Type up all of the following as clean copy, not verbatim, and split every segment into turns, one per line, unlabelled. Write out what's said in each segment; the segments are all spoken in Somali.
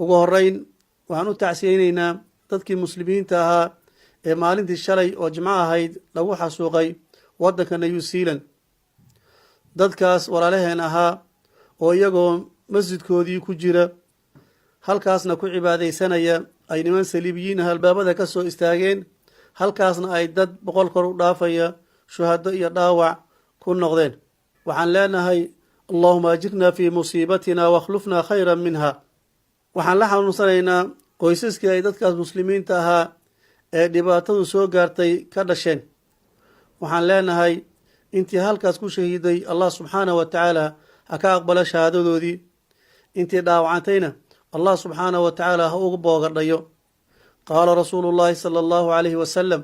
ugu horeyn waxaan u tacsiyeynaynaa dadkii muslimiinta ahaa ee maalintii shalay oo jimco ahayd lagu xasuuqay waddanka New Zealand. dadkaas walaalaheen ahaa oo iyagoo masjidkoodii ku jira halkaasna ku cibaadaysanaya ay niman saliibiyiin ah albaabada ka soo istaageen, halkaasna ay dad 100 kor u dhaafaya shuhado iyo dhaawac ku noqdeen. waxaan leenahay Allahumma ajirna fi musiibatina wa akhlifna khayran minha. waxaan la xanuunsanaynaa qoysaskii ay dadkaas muslimiinta ahaa ee dhibaatadu soo gaartay ka dhasheen. waxaan leenahay intii halkaas ku shahiiday Allah subxaanahu wa ta'ala ha ka aqbala shahaadadoodii, intii dhaawacantayna Allah subxaanahu wa ta'ala ha ugu boogadhayo. qaala rasuulullaahi sallallahu alayhi wasallam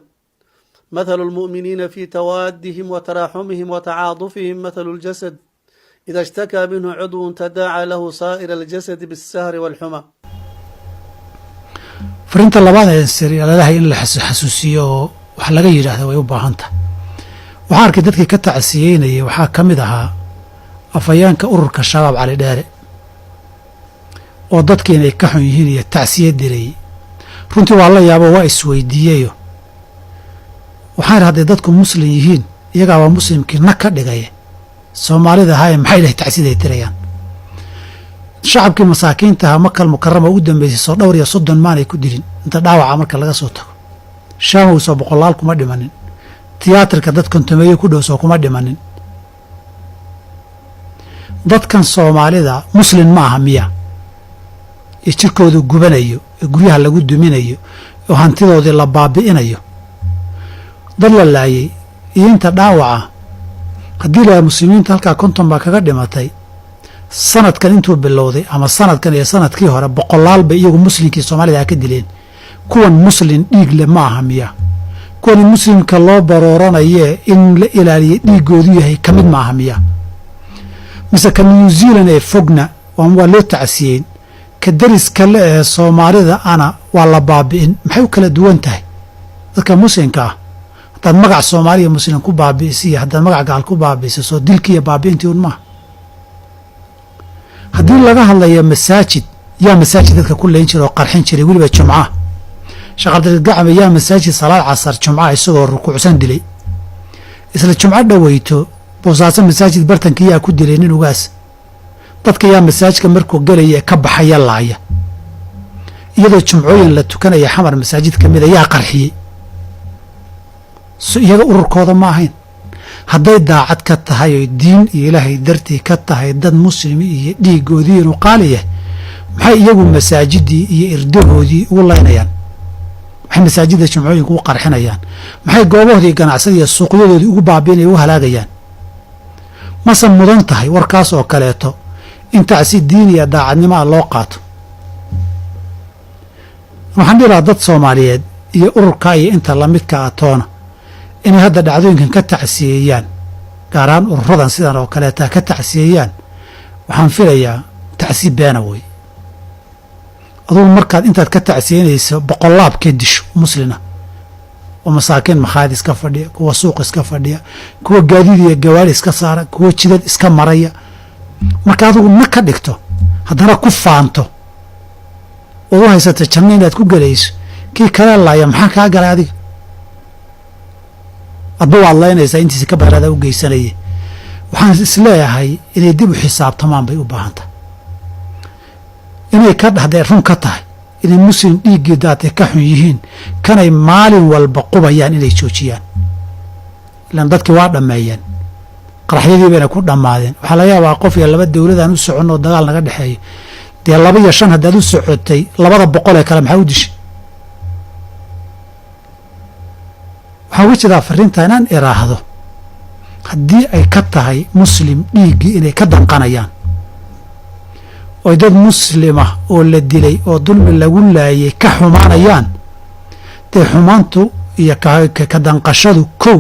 مثل المؤمنين في توادهم وتراحمهم وتعاطفهم مثل الجسد إذا اشتكى منه عضو تداعى له سائر الجسد بالسهر والحمى.
فرنت اللبان السرير على لها إن الحسوسية وحلقة يجاهد ويوباهنتا وحارك دادك كتعسيين وحا كمدها أفيان كأرك الشباب على داري ودادك إني كحن يهيني التعسية ديري runtii waa la yaabo waa isweydiiyeyo waxaan hadday dadku muslim yihiin iyaga waa muslimkii na ka dhigay Soomaalida hay maxay dhahay tacsiday tirayaan shacabkii masaakiinta ah Makal Mukarrama ugu dambeysay soo dhowr iyo 30 maalin ku dilin inta dhaawaca marka laga soo tago shaam soo boqolaal kuma dhimanin tiyaatarka dadkan tumeeyo ku dhow soo kuma dhimanin dadkan Soomaalida muslim ma aha miya jirkoodu gubanayo guryaha lagu duminayo oo hantidoodii la baabi'inayo dad la laayay iyo inta dhaawaca haddii la muslimiinta halkaa 50 baa kaga dhimatay sanadkan intuu bilowday ama sanadkan iyo sanadkii hore boqolaal bay iyagu muslimkii Soomaalida ka dileen. kuwan muslim dhiig le ma aha miya kuwan muslimka loo barooranayo in la ilaaliyo dhiigoodu yahay kamid ma aha miya mise kan New Zealand ee fogna waa loo tacsiyeen كدرس كله Soomaalida ana waa la baabi'in maxay kala duwan tahay dadka muslimka dad magac Soomaaliya muslim ku baabi'isiya hadda magac gaal ku baabi'isa soo dilkiya baabi'intii un ma hadii laga hadlayo masaajid yaa masaajid dadka ku leen jiro qarxin jiray waliba jumca shaqada gacmo yaa masaajid salaad casar jumca isagoo rukuucsan dilay isla jumca dhaweyto boosaasa masaajid bartankiya ku dilay nin ugaas dadka yaa masaajidka markuu galay ka baxaya laaya iyadoo jumcooyin la tukanaya xamar masaajid kamid ayaa qarxiyay iyaga ururkooda ma ahayn hadday daacad ka tahay oo diin iyo Ilaahay dartii ka tahay dad muslimi iyo dhiigoodii inuu qaaliye maxay iyagu masaajidii iyo irdahoodii ugu laynayaan maxay masaajidda jumcooyin ku qarxinayaan maxay goobahoodii ganacsiga iyo suuqyadoodii ugu baabiinay u halaagayaan masa mudan tahay warkaas oo kaleeto inta si diiniya daacadnimo loo qaato waxaan dhiraa dad Soomaaliyeed iyo ururka iyo inta la midka atoona in hadda dhacdooyinkan ka tacsiyeeyaan gaaraan ururadan sidan oo kale ka tacsiyeeyaan waxaan filayaa tacsiib beena way adoo markaad intaad ka tacsiyeynayso boqolaab ka disho muslina oo masaakiin maxaadis ka fadhiya kuwa suuq iska fadhiya kuwa gaadiid iyo gawaari iska saara kuwa jidad iska maraya marka adigu ma ka dhigto haddana ku faanto oo haysata janno inaad ku galayso kii kale laaya maxaa kaa galay adiga adba waad laynaysaa intiisa ka baarada u geysanayay waxaan isleeyahay inay dib u xisaabtamaan bay u baahantahay inay ka dhaxday run ka tahay inay muslim dhiiggii daatay ka xun yihiin kanay maalin walba qubayaan inay joojiyaan ilaan dadkii waa dhammeeyeen qaraxyadii bayna ku dhammaadeen waxaa laga yaabaa qof iyo laba dawladaan u soconno dagaal naga dhexeeyo dee 2 iyo 5 haddaad u socotay 200 ee kale maxaa u dishay waxaa wajida fariinta inaan iraahdo haddii ay ka tahay muslim dhiiggii inay ka danqanayaan oo dad muslima oo la dilay oo dulmi lagu laayay ka xumaanayaan dee xumaantu iyo ka danqashadu kow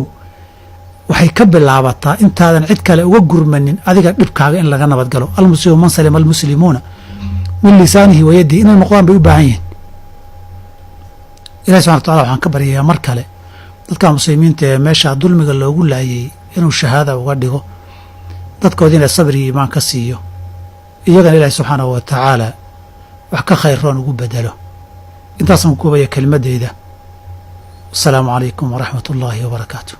waxay ka bilaabataa intaadan cid kale uga gurmanin adiga dhibkaaga in laga nabad galo almuslimu man salima almuslimuuna min lisaanihi wa yadihi inay noqdaan bay u baahan yihiin ilaahi subxaana wa tacaala waxaan ka baryayaa mar kale dadka muslimiinta ee meesha dulmiga loogu laayay inuu shahaada uga dhigo dadkoodina sabri iyo iimaan ka siiyo iyagana ilaahi subxaanahu wa tacaala wax ka khayr roon ugu bedelo intaasaan ku koobaya kelimadeyda. asalaamu calaykum waraxmat ullaahi wabarakaatu.